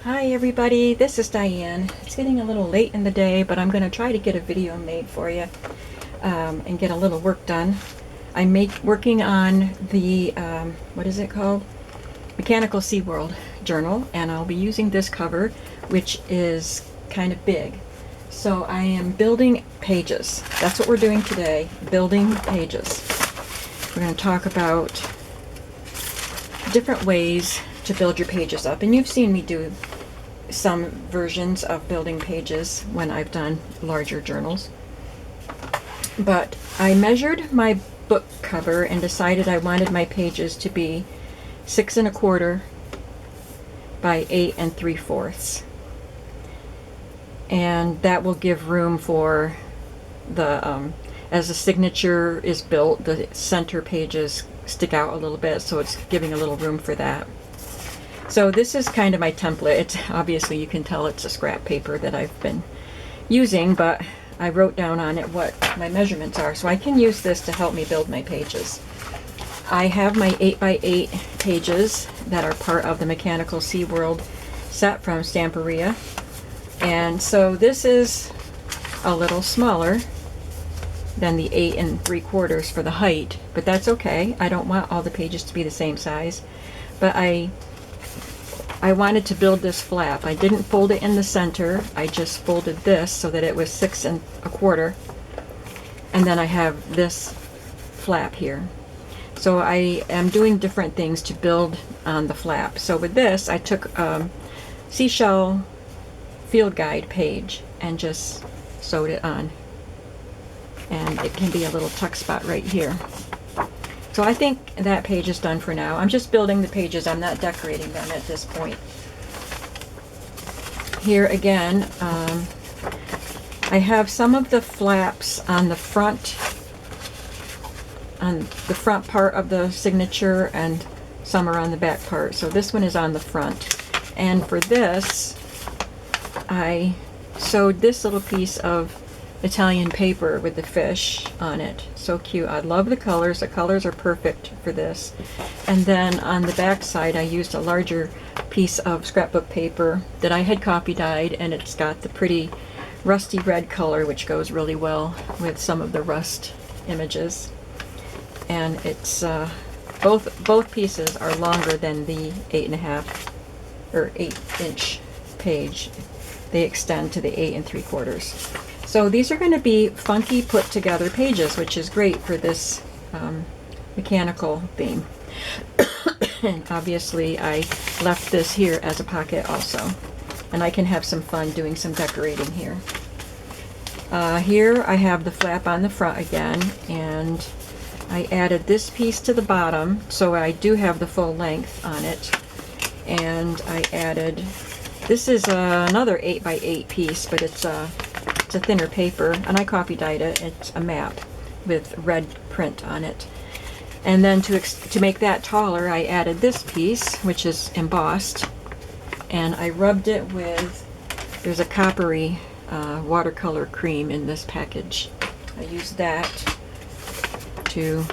Hi everybody, this is Diane. It's getting a little late in the day, but I'm going to try to get a video made for you and get a little work done. I'm working on the, what is it called? Mechanical SeaWorld journal, and I'll be using this cover, which is kind of big. So I am building pages. That's what we're doing today, building pages. We're going to talk about different ways to build your pages up, and you've seen me do some versions of building pages when I've done larger journals. But I measured my book cover and decided I wanted my pages to be 6 1/4 by 8 3/4, and that will give room for the as the signature is built, the center pages stick out a little bit, so it's giving a little room for that. So this is kind of my template. It's obviously, you can tell it's a scrap paper that I've been using, but I wrote down on it what my measurements are, so I can use this to help me build my pages. I have my 8 by 8 pages that are part of the Mechanical SeaWorld set from Stamperia, and so this is a little smaller than the 8 3/4 for the height, but that's okay. I don't want all the pages to be the same size, but I wanted to build this flap. I didn't fold it in the center. I just folded this so that it was 6 1/4, and then I have this flap here. So I am doing different things to build on the flap. So with this, I took Seashell field guide page and just sewed it on, and it can be a little tuck spot right here. So I think that page is done for now. I'm just building the pages. I'm not decorating them at this point. Here again, I have some of the flaps on the front part of the signature, and some are on the back part. So this one is on the front. And for this, I sewed this little piece of Italian paper with the fish on it. So cute. I love the colors. The colors are perfect for this. And then on the back side, I used a larger piece of scrapbook paper that I had copy dyed, and it's got the pretty rusty red color, which goes really well with some of the rust images. And it's both pieces are longer than the 8 1/2 or 8-inch page. They extend to the 8 3/4. So these are going to be funky put together pages, which is great for this mechanical theme. And obviously I left this here as a pocket also, and I can have some fun doing some decorating here. Here I have the flap on the front again, and I added this piece to the bottom, so I do have the full length on it. And I added, this is another 8 by 8 piece, but it's a thinner paper, and I copy dyed it. It's a map with red print on it. And then to make that taller, I added this piece, which is embossed, and I rubbed it with, there's a coppery watercolor cream in this package. I used that to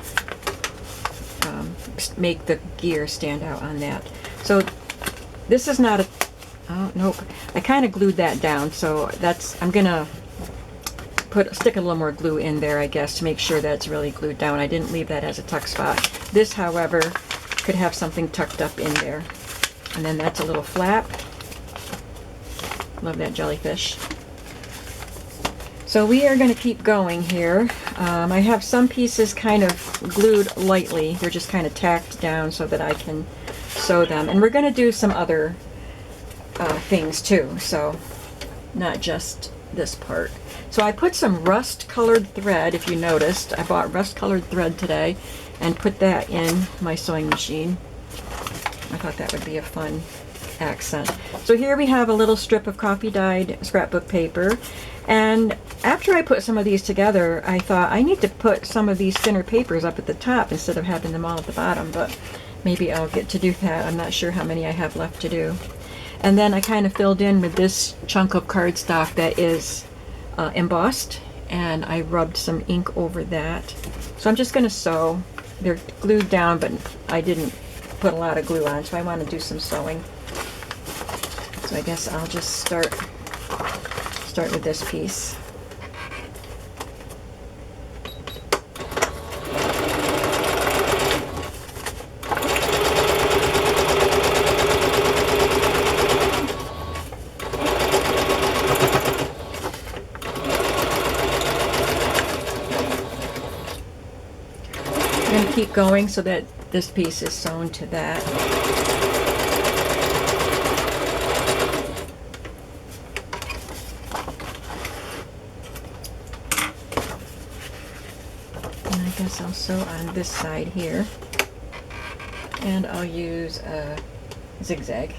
make the gear stand out on that. So this is not a, oh nope, I kind of glued that down, so I'm gonna stick a little more glue in there, I guess, to make sure that's really glued down. I didn't leave that as a tuck spot. This, however, could have something tucked up in there. And then that's a little flap. Love that jellyfish. So we are going to keep going here. I have some pieces kind of glued lightly. They're just kind of tacked down so that I can sew them. And we're going to do some other things too, so not just this part. So I put some rust-colored thread, if you noticed. I bought rust-colored thread today and put that in my sewing machine. I thought that would be a fun accent. So here we have a little strip of copy-dyed scrapbook paper. And after I put some of these together, I thought I need to put some of these thinner papers up at the top instead of having them all at the bottom, but maybe I'll get to do that. I'm not sure how many I have left to do. And then I kind of filled in with this chunk of cardstock that is embossed, and I rubbed some ink over that. So I'm just going to sew. They're glued down, but I didn't put a lot of glue on, so I want to do some sewing. So I guess I'll just start with this piece. I'm going to keep going so that this piece is sewn to that. And I guess I'll sew on this side here. And I'll use a zigzag.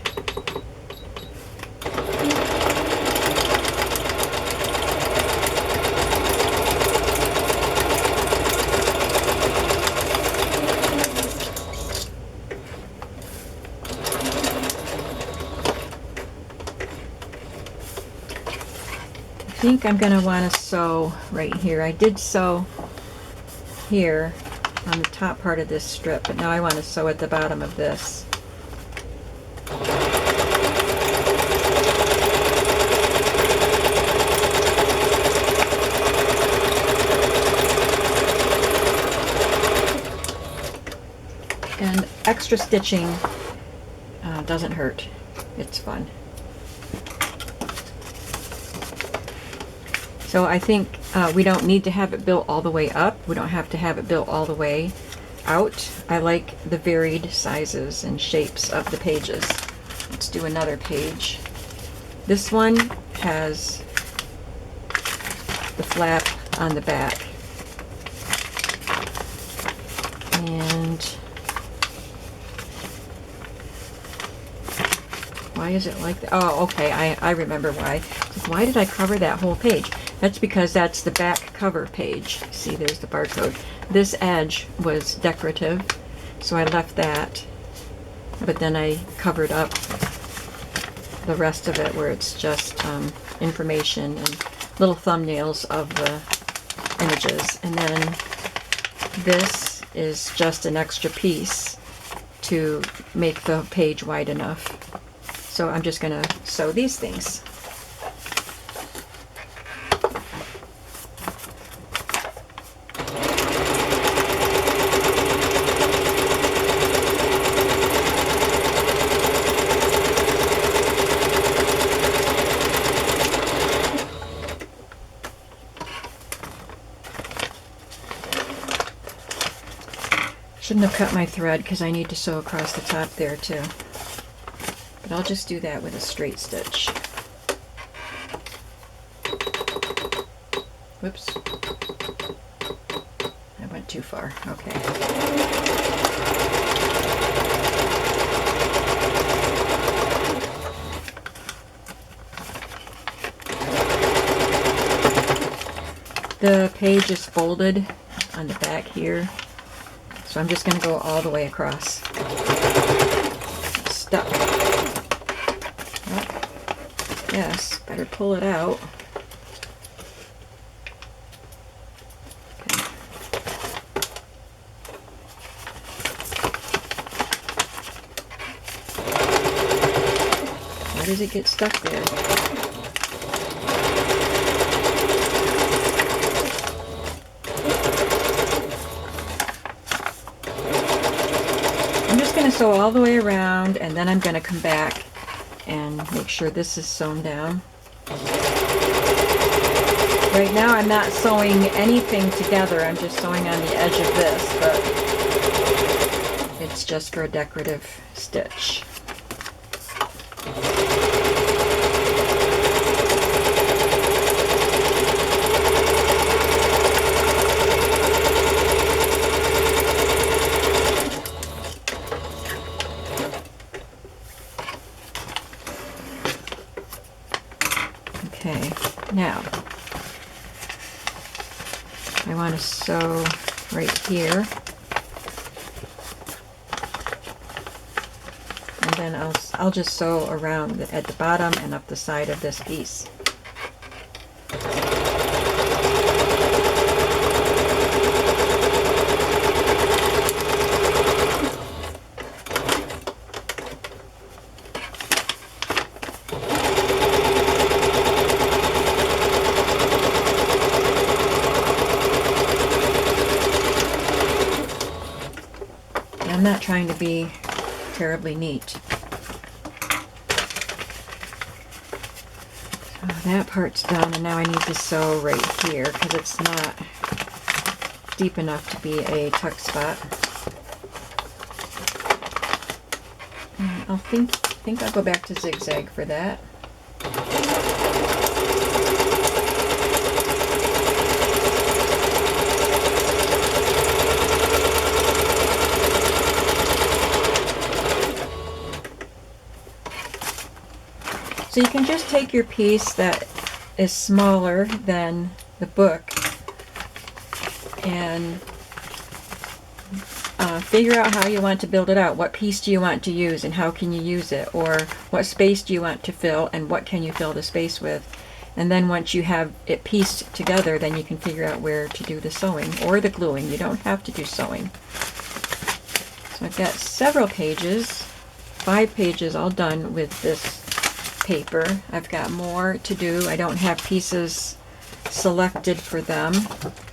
I think I'm going to want to sew right here. I did sew here on the top part of this strip, but now I want to sew at the bottom of this. And extra stitching doesn't hurt. It's fun. So I think we don't need to have it built all the way up. We don't have to have it built all the way out. I like the varied sizes and shapes of the pages. Let's do another page. This one has the flap on the back. And why is it like that? Oh, okay, I remember why. Why did I cover that whole page? That's because that's the back cover page. See, there's the barcode. This edge was decorative, so I left that, but then I covered up the rest of it where it's just information and little thumbnails of the images. And then this is just an extra piece to make the page wide enough. So I'm just going to sew these things. Shouldn't have cut my thread because I need to sew across the top there too. But I'll just do that with a straight stitch. Whoops. I went too far. Okay. The page is folded on the back here. So I'm just going to go all the way across. Stuck. Oh, yes, better pull it out. Okay. Why does it get stuck there? Sew all the way around, and then I'm going to come back and make sure this is sewn down. Right now I'm not sewing anything together, I'm just sewing on the edge of this, but it's just for a decorative stitch. Okay, now I want to sew right here, and then I'll just sew around at the bottom and up the side of this piece. trying to be terribly neat. So that part's done, and now I need to sew right here because it's not deep enough to be a tuck spot. And I think I'll go back to zigzag for that. So you can just take your piece that is smaller than the book and figure out how you want to build it out. What piece do you want to use and how can you use it? Or what space do you want to fill and what can you fill the space with? And then once you have it pieced together, then you can figure out where to do the sewing or the gluing. You don't have to do sewing. So I've got several pages, 5 pages all done with this paper. I've got more to do. I don't have pieces selected for them,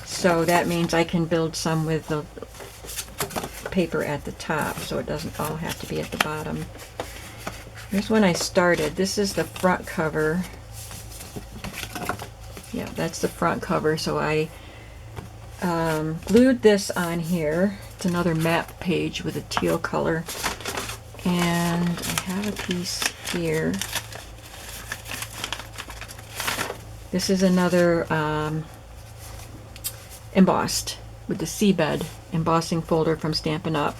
so that means I can build some with the paper at the top, so it doesn't all have to be at the bottom. Here's when I started. This is the front cover. Yeah, that's the front cover. So I glued this on here. It's another map page with a teal color, and I have a piece here. This is another embossed with the seabed embossing folder from Stampin' Up.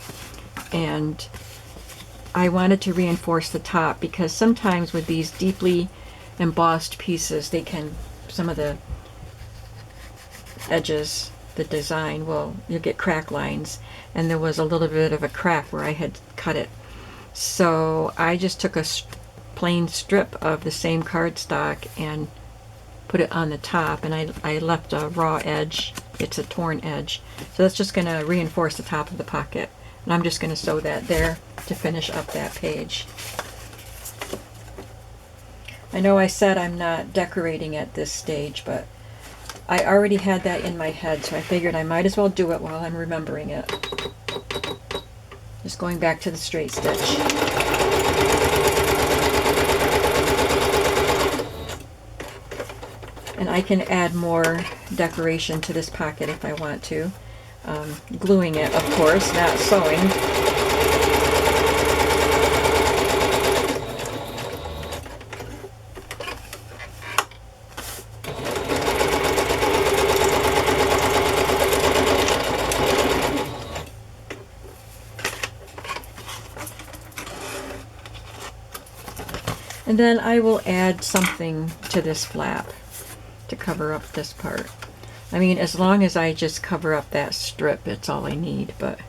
And I wanted to reinforce the top because sometimes with these deeply embossed pieces, they can, some of the edges, the design you'll get crack lines, and there was a little bit of a crack where I had cut it. So I just took a plain strip of the same cardstock and put it on the top, and I left a raw edge. It's a torn edge. So that's just going to reinforce the top of the pocket. And I'm just going to sew that there to finish up that page. I know I said I'm not decorating at this stage, but I already had that in my head, so I figured I might as well do it while I'm remembering it. Just going back to the straight stitch. And I can add more decoration to this pocket if I want to. Gluing it, of course, not sewing. And then I will add something to this flap to cover up this part. I mean, as long as I just cover up that strip, it's all I need, but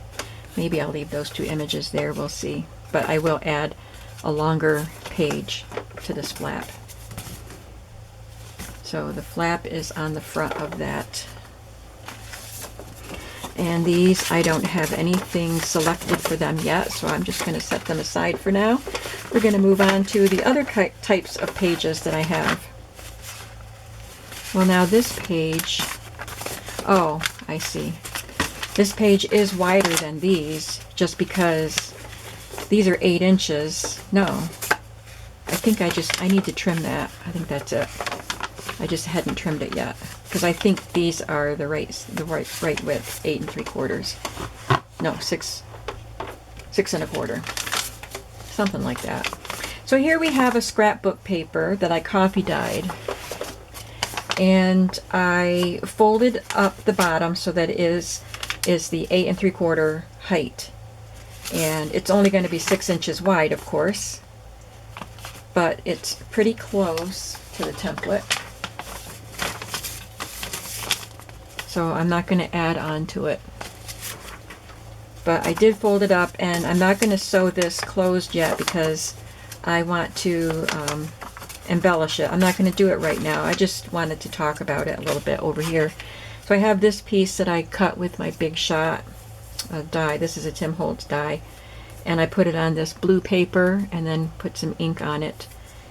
maybe I'll leave those 2 images there, we'll see. But I will add a longer page to this flap. So the flap is on the front of that. And these, I don't have anything selected for them yet, so I'm just going to set them aside for now. We're going to move on to the other types of pages that I have. Well, now this page, oh, I see. This page is wider than these, just because these are 8 inches. No, I think I need to trim that. I think that's it. I just hadn't trimmed it yet, because I think these are the right width, 8 3/4. No, 6 1/4. Something like that. So here we have a scrapbook paper that I coffee dyed. And I folded up the bottom so that it is the 8 3/4 height. And it's only going to be 6 inches wide, of course. But it's pretty close to the template. So I'm not going to add on to it. But I did fold it up, and I'm not going to sew this closed yet because I want to embellish it. I'm not going to do it right now. I just wanted to talk about it a little bit over here. So I have this piece that I cut with my Big Shot die. This is a Tim Holtz die. And I put it on this blue paper and then put some ink on it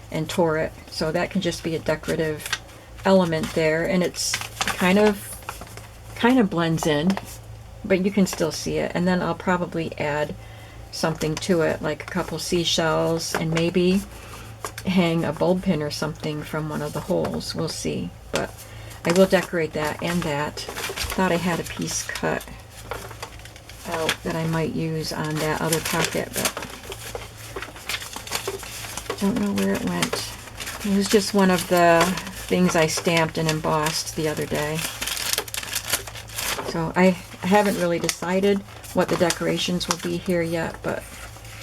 and tore it. So that can just be a decorative element there. And it's kind of blends in, but you can still see it. And then I'll probably add something to it, like a couple seashells, and maybe hang a bulb pin or something from one of the holes. We'll see. But I will decorate that and that. Thought I had a piece cut out that I might use on that other pocket, but don't know where it went. It was just one of the things I stamped and embossed the other day. So I haven't really decided what the decorations will be here yet, but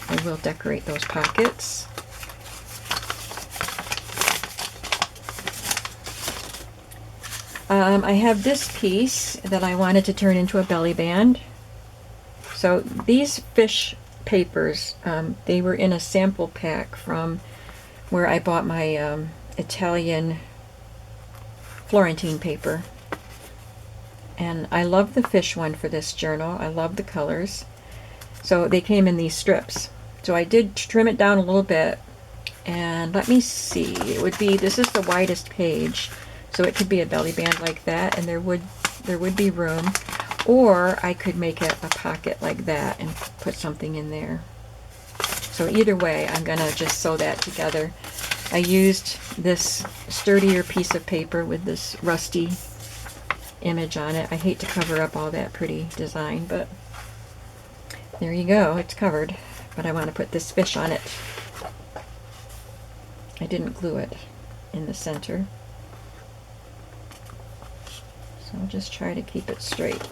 I will decorate those pockets. I have this piece that I wanted to turn into a belly band. So these fish papers, they were in a sample pack from where I bought my Italian Florentine paper. And I love the fish one for this journal. I love the colors. So they came in these strips. So I did trim it down a little bit. And let me see. It would be, this is the widest page. So it could be a belly band like that, and there would be room. Or I could make it a pocket like that and put something in there. So either way, I'm gonna just sew that together. I used this sturdier piece of paper with this rusty image on it. I hate to cover up all that pretty design, but there you go, it's covered. But I want to put this fish on it. I didn't glue it in the center. So I'll just try to keep it straight.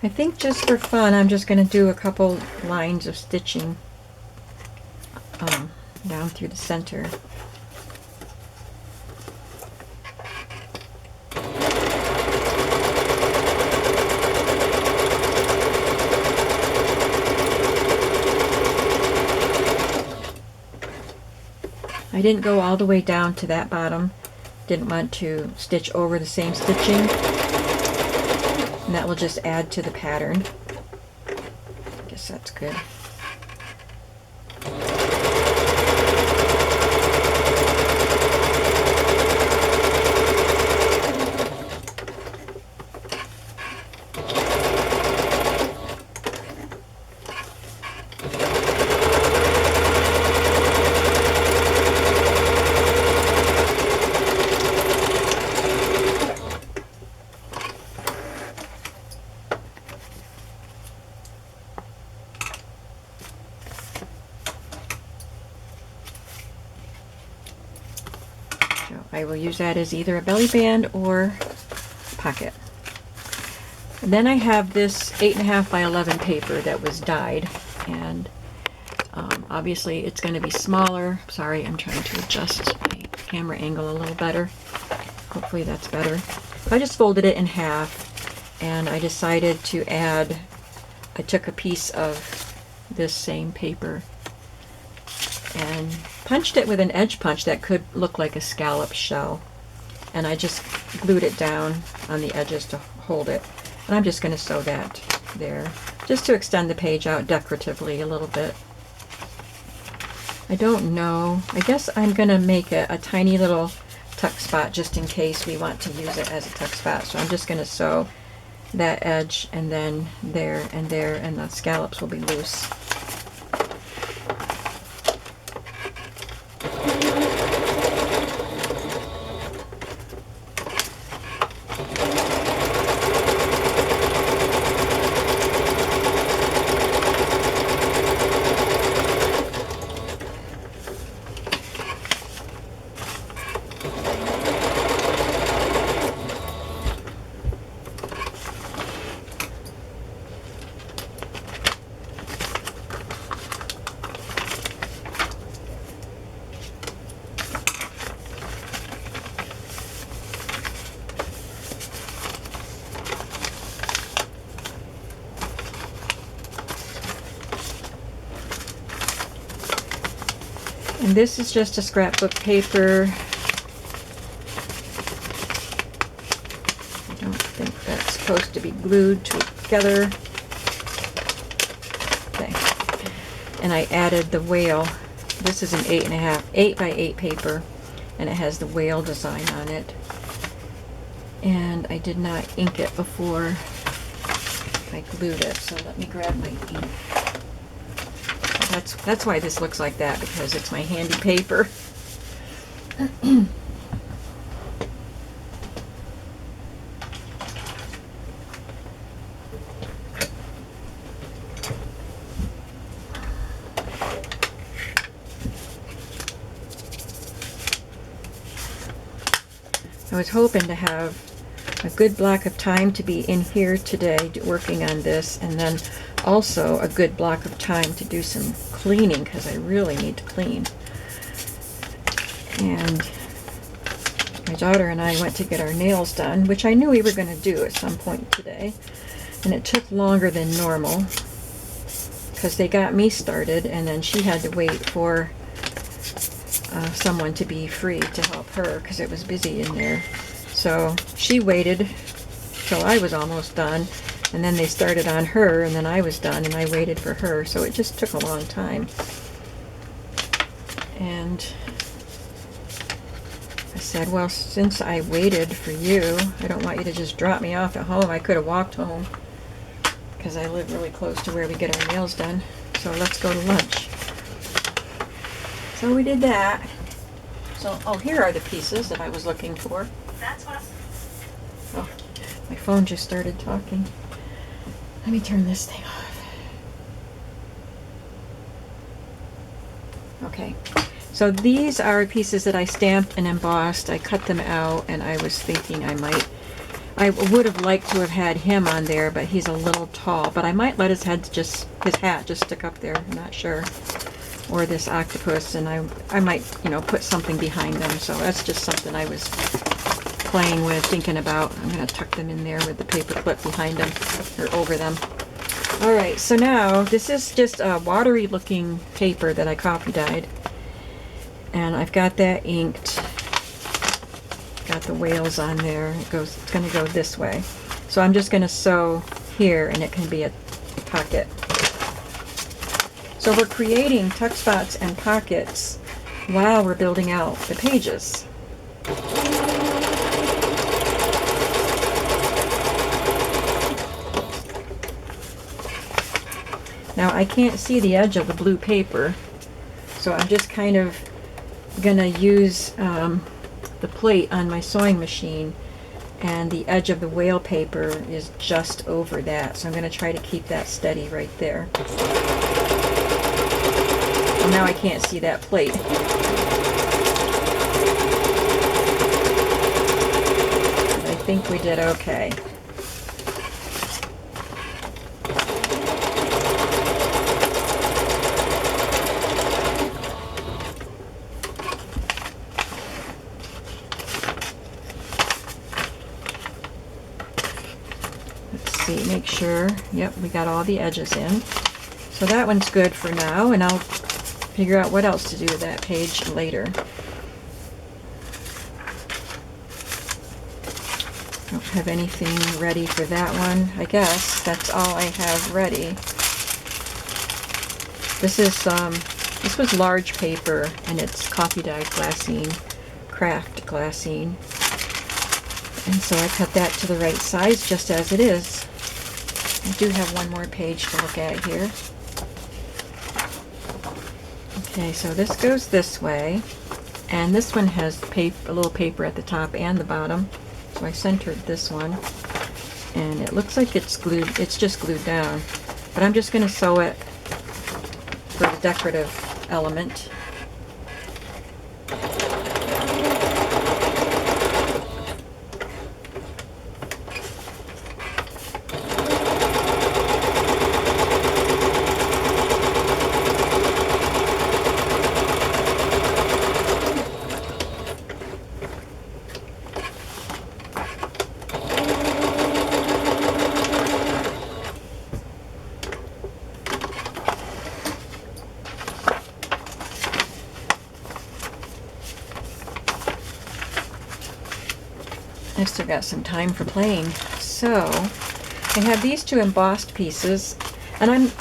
I think just for fun, I'm just going to do a couple lines of stitching down through the center. I didn't go all the way down to that bottom. Didn't want to stitch over the same stitching. And that will just add to the pattern. I guess that's good. I will use that as either a belly band or pocket. And then I have this 8.5 by 11 paper that was dyed, and obviously it's going to be smaller. Sorry, I'm trying to adjust my camera angle a little better. Hopefully that's better. I just folded it in half, and I decided to add, I took a piece of this same paper and punched it with an edge punch that could look like a scallop shell, and I just glued it down on the edges to hold it, and I'm just going to sew that there just to extend the page out decoratively a little bit. I don't know, I guess I'm going to make it a tiny little tuck spot just in case we want to use it as a tuck spot. So I'm just going to sew that edge and then there, and the scallops will be loose. And this is just a scrapbook paper. I don't think that's supposed to be glued together. Okay. And I added the whale. This is an 8 by 8 paper, and it has the whale design on it. And I did not ink it before I glued it, so let me grab my ink. That's why this looks like that, because it's my handy paper. I was hoping to have a good block of time to be in here today working on this, and then also a good block of time to do some cleaning, because I really need to clean. And my daughter and I went to get our nails done, which I knew we were going to do at some point today, and it took longer than normal because they got me started, and then she had to wait for someone to be free to help her because it was busy in there. So she waited till I was almost done, and then they started on her, and then I was done, and I waited for her. So it just took a long time. And I said, well, since I waited for you, I don't want you to just drop me off at home. I could have walked home because I live really close to where we get our nails done. So let's go to lunch. So we did that. So, oh, here are the pieces that I was looking for. That's what. Oh, my phone just started talking. Let me turn this thing off. Okay. So these are pieces that I stamped and embossed. I cut them out, and I was thinking I would have liked to have had him on there, but he's a little tall. But I might let his hat just stick up there. I'm not sure. Or this octopus, and I might, put something behind them. So that's just something I was playing with, thinking about. I'm going to tuck them in there with the paper clip behind them, or over them. All right, so now this is just a watery looking paper that I copy dyed. And I've got that inked. Got the whales on there. It's going to go this way. So I'm just going to sew here, and it can be a pocket. So we're creating tuck spots and pockets while we're building out the pages. Now I can't see the edge of the blue paper, so I'm just kind of gonna use the plate on my sewing machine, and the edge of the whale paper is just over that. So I'm gonna try to keep that steady right there. Well, now I can't see that plate. I think we did okay. Let's see, make sure. Yep, we got all the edges in. So that one's good for now, and I'll figure out what else to do with that page later. Don't have anything ready for that one. I guess that's all I have ready. This was large paper, and it's coffee dyed glassine, craft glassine. And so I cut that to the right size just as it is. I do have one more page to look at here. Okay, so this goes this way, and this one has a little paper at the top and the bottom. So I centered this one, and it looks like it's glued. It's just glued down, but I'm just going to sew it for the decorative element. I've still got some time for playing. So I have these two embossed pieces, and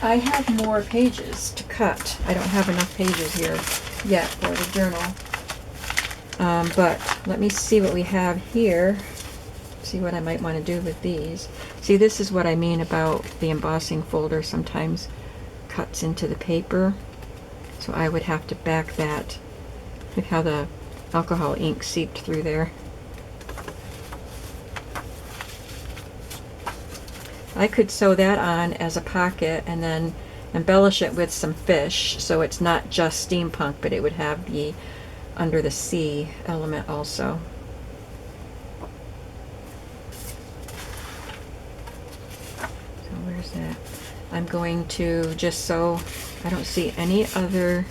I have more pages to cut. I don't have enough pages here yet for the journal. But let me see what we have here. See what I might want to do with these. See, this is what I mean about the embossing folder sometimes cuts into the paper. So I would have to back that. Look how the alcohol ink seeped through there. I could sew that on as a pocket and then embellish it with some fish, so it's not just steampunk, but it would have the under the sea element also. So where's that? I'm going to just sew. I don't see any other.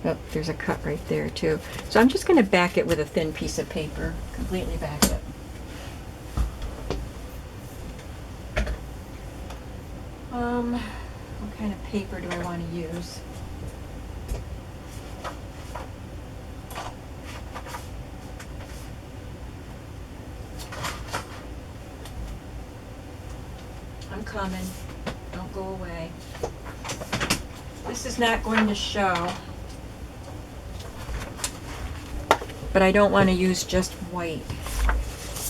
Oh, there's a cut right there too. So I'm just going to back it with a thin piece of paper. Completely back it. What kind of paper do I want to use? I'm coming. Don't go away. This is not going to show. But I don't want to use just white.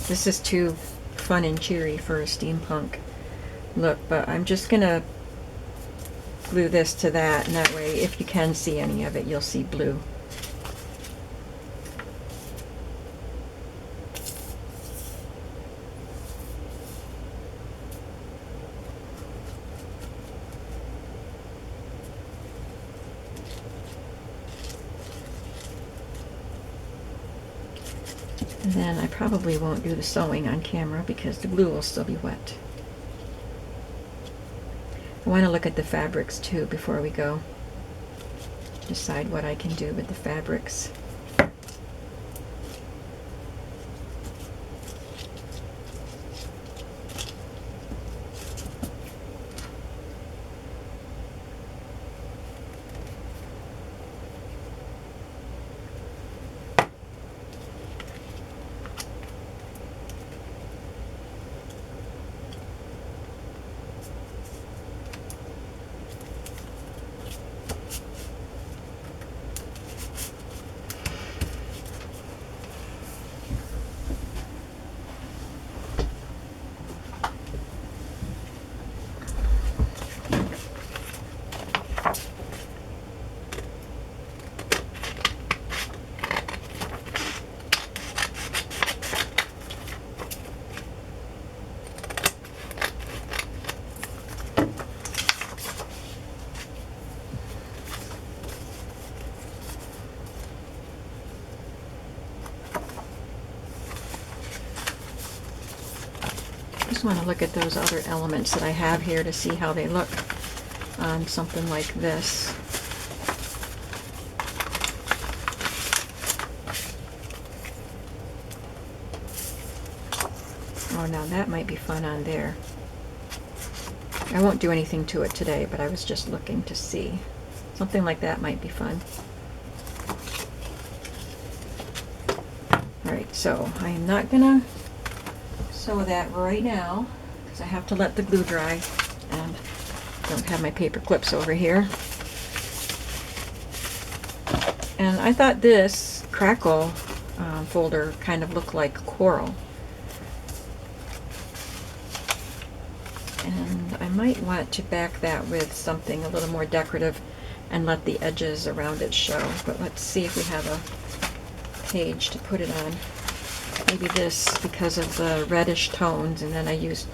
This is too fun and cheery for a steampunk look, but I'm just going to glue this to that, and that way if you can see any of it, you'll see blue. And then I probably won't do the sewing on camera because the glue will still be wet. I want to look at the fabrics too before we go. Decide what I can do with the fabrics. Just want to look at those other elements that I have here to see how they look on something like this. Oh, now that might be fun on there. I won't do anything to it today, but I was just looking to see. Something like that might be fun. Alright, so I am not gonna sew that right now because I have to let the glue dry and don't have my paper clips over here. And I thought this crackle folder kind of looked like coral. And I might want to back that with something a little more decorative and let the edges around it show. But let's see if we have a page to put it on. Maybe this, because of the reddish tones, and then I used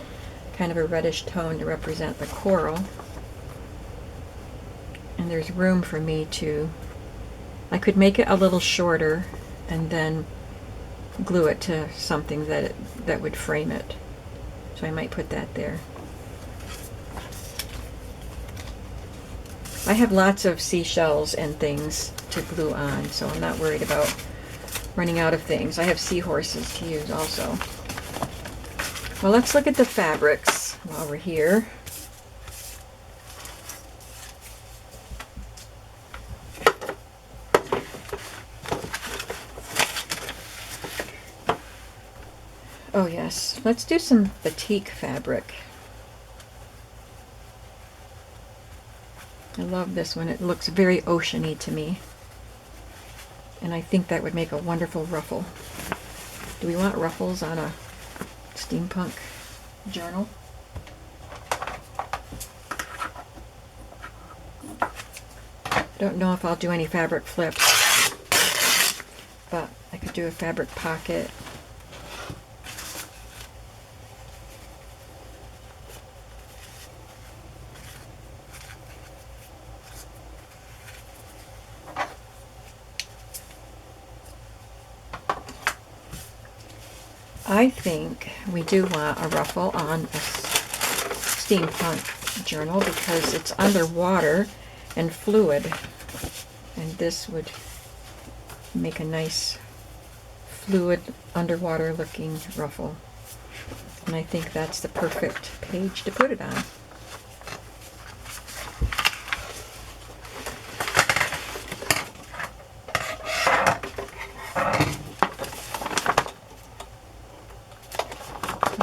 kind of a reddish tone to represent the coral. And there's room for me to, I could make it a little shorter and then glue it to something that would frame it. So I might put that there. I have lots of seashells and things to glue on, so I'm not worried about running out of things. I have seahorses to use also. Well, let's look at the fabrics while we're here. Oh yes, let's do some batik fabric. I love this one. It looks very oceany to me. And I think that would make a wonderful ruffle. Do we want ruffles on a steampunk journal? I don't know if I'll do any fabric flips, but I could do a fabric pocket. I think we do want a ruffle on a steampunk journal because it's underwater and fluid, and this would make a nice fluid underwater looking ruffle, and I think that's the perfect page to put it on.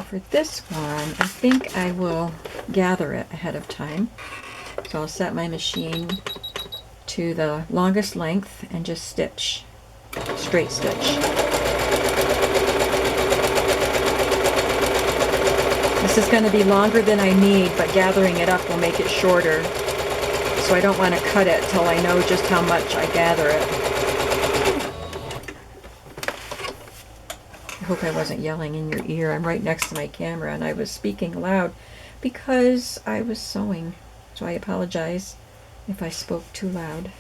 For this one, I think I will gather it ahead of time. So I'll set my machine to the longest length and just stitch, straight stitch. This is going to be longer than I need, but gathering it up will make it shorter. So I don't want to cut it till I know just how much I gather it. I hope I wasn't yelling in your ear. I'm right next to my camera and I was speaking loud because I was sewing. So I apologize if I spoke too loud.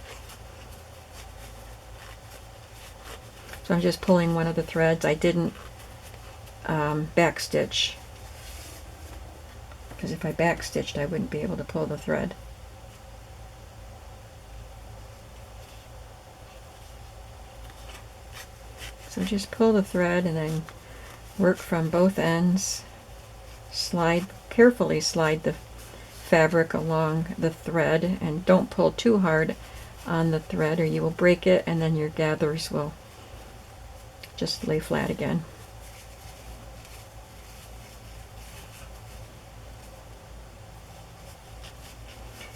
So I'm just pulling one of the threads. I didn't backstitch, because if I backstitched I wouldn't be able to pull the thread. So just pull the thread and then work from both ends. Carefully slide the fabric along the thread, and don't pull too hard on the thread or you will break it, and then your gathers will just lay flat again.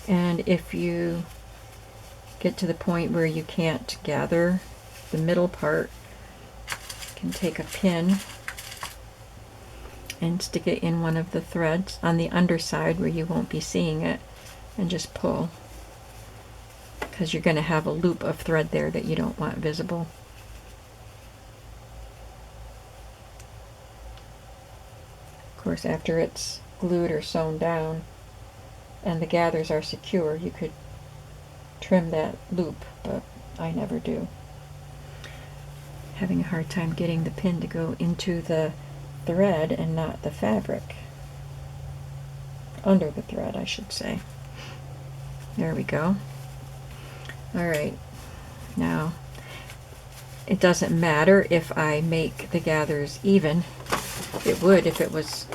And if you get to the point where you can't gather the middle part, can take a pin and stick it in one of the threads on the underside where you won't be seeing it, and just pull, because you're going to have a loop of thread there that you don't want visible. Of course, after it's glued or sewn down and the gathers are secure, you could trim that loop, but I never do. Having a hard time getting the pin to go into the thread and not the fabric. Under the thread, I should say. There we go. Alright, now it doesn't matter if I make the gathers even. It would if it was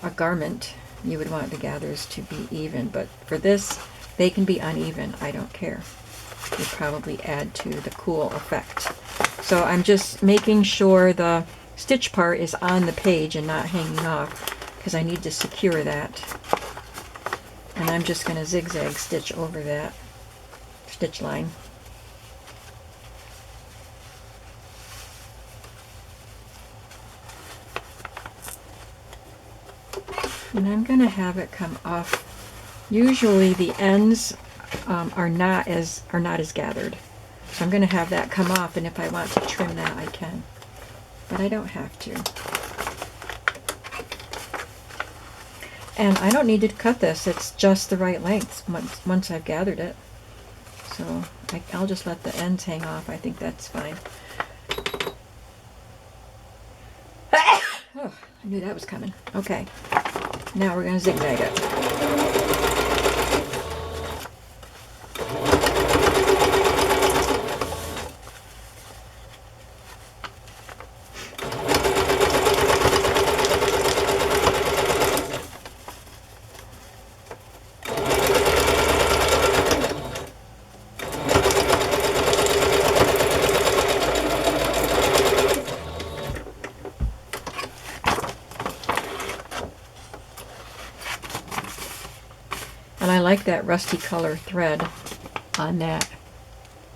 a garment. You would want the gathers to be even, but for this, they can be uneven. I don't care. It would probably add to the cool effect. So I'm just making sure the stitch part is on the page and not hanging off, because I need to secure that. And I'm just going to zigzag stitch over that stitch line. And I'm going to have it come off. Usually the ends are not as gathered. So I'm going to have that come off, and if I want to trim that, I can. But I don't have to. And I don't need to cut this. It's just the right length once I've gathered it. So I'll just let the ends hang off. I think that's fine. Oh, I knew that was coming. Okay. Now we're going to zigzag it. And I like that rusty color thread on that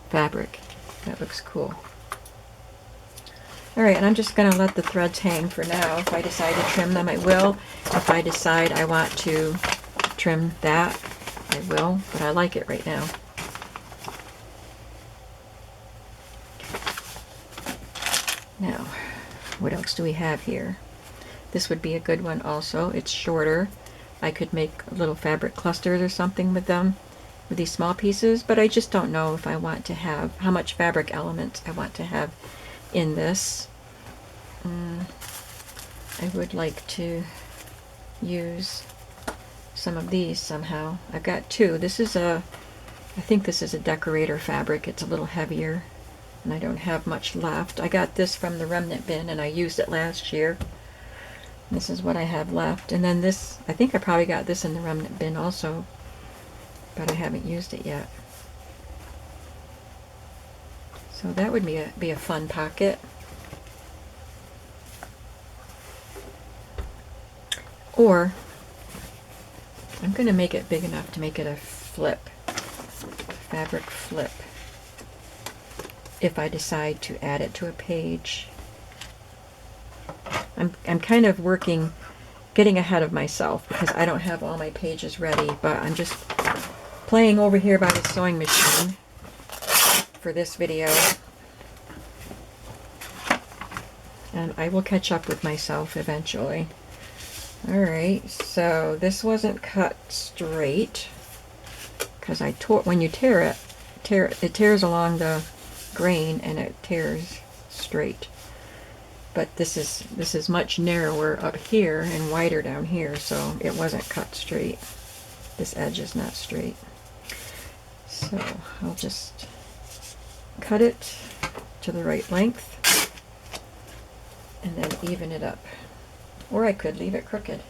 fabric. That looks cool. Alright, and I'm just going to let the threads hang for now. If I decide to trim them, I will. If I decide I want to trim that, I will. But I like it right now. Now, what else do we have here? This would be a good one also. It's shorter. I could make little fabric clusters or something with them, with these small pieces, but I just don't know if I want to have, how much fabric elements I want to have in this. I would like to use some of these somehow. I've got two. This is I think this is a decorator fabric. It's a little heavier, and I don't have much left. I got this from the remnant bin, and I used it last year. This is what I have left. And then this, I think I probably got this in the remnant bin also, but I haven't used it yet. So that would be a fun pocket. Or I'm going to make it big enough to make it a flip, fabric flip, if I decide to add it to a page. I'm kind of getting ahead of myself because I don't have all my pages ready, but I'm just playing over here by the sewing machine for this video. And I will catch up with myself eventually. Alright, so this wasn't cut straight because when you tear it, it tears along the grain and it tears straight. But this is much narrower up here and wider down here, so it wasn't cut straight. This edge is not straight. So I'll just cut it to the right length and then even it up. Or I could leave it crooked.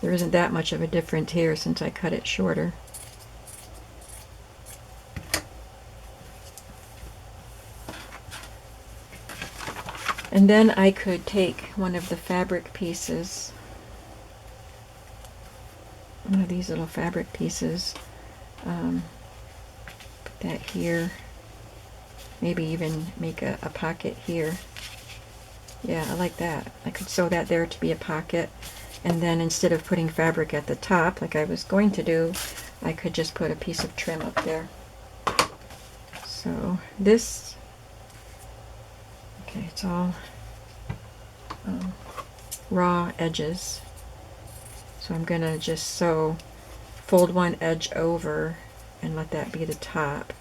There isn't that much of a difference here since I cut it shorter. And then I could take one of the fabric pieces, one of these little fabric pieces, put that here, maybe even make a pocket here. Yeah, I like that. I could sew that there to be a pocket, and then instead of putting fabric at the top like I was going to do, I could just put a piece of trim up there. So this, okay, it's all raw edges. So I'm gonna just fold one edge over and let that be the top.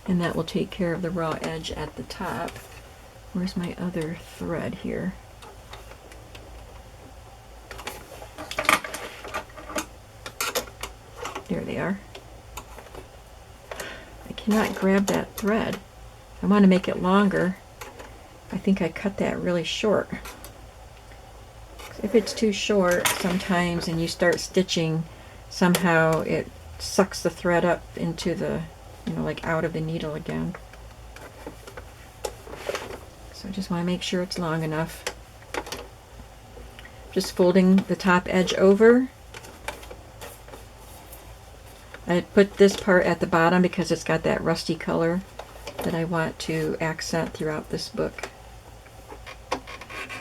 And that will take care of the raw edge at the top. Where's my other thread here? There they are. I cannot grab that thread. I want to make it longer. I think I cut that really short. If it's too short sometimes and you start stitching, somehow it sucks the thread up into the, like out of the needle again. So I just want to make sure it's long enough. Just folding the top edge over. I put this part at the bottom because it's got that rusty color that I want to accent throughout this book.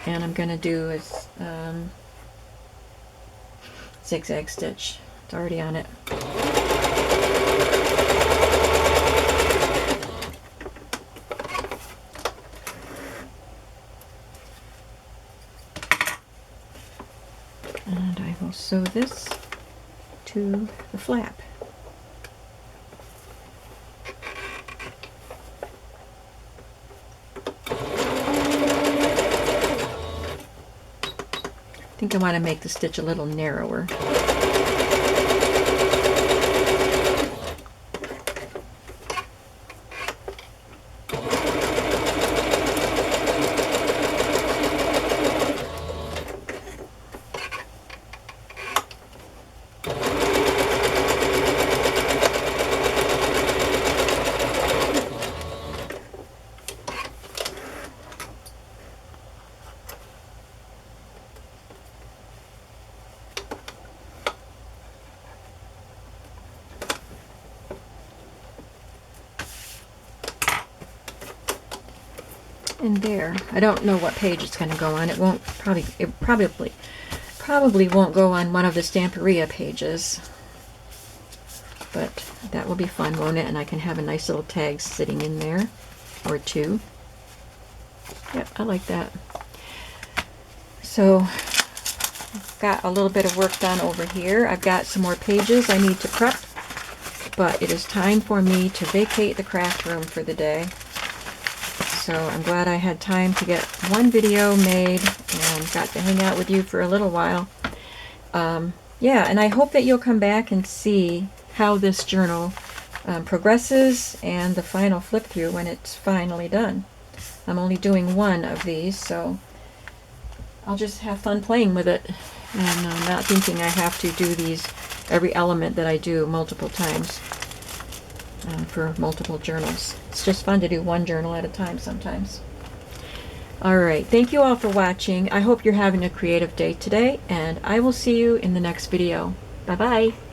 And I'm going to do is zigzag stitch. It's already on it. And I will sew this to the flap. I think I want to make the stitch a little narrower. in there. I don't know what page it's going to go on. It won't probably won't go on one of the Stamperia pages. But that will be fun, won't it? And I can have a nice little tag sitting in there, or two. Yep, I like that. So I've got a little bit of work done over here. I've got some more pages I need to prep, but it is time for me to vacate the craft room for the day. So I'm glad I had time to get one video made and got to hang out with you for a little while. Yeah, and I hope that you'll come back and see how this journal progresses and the final flip through when it's finally done. I'm only doing one of these, so I'll just have fun playing with it and not thinking I have to do every element that I do multiple times for multiple journals. It's just fun to do one journal at a time sometimes. Alright, thank you all for watching. I hope you're having a creative day today, and I will see you in the next video. Bye-bye.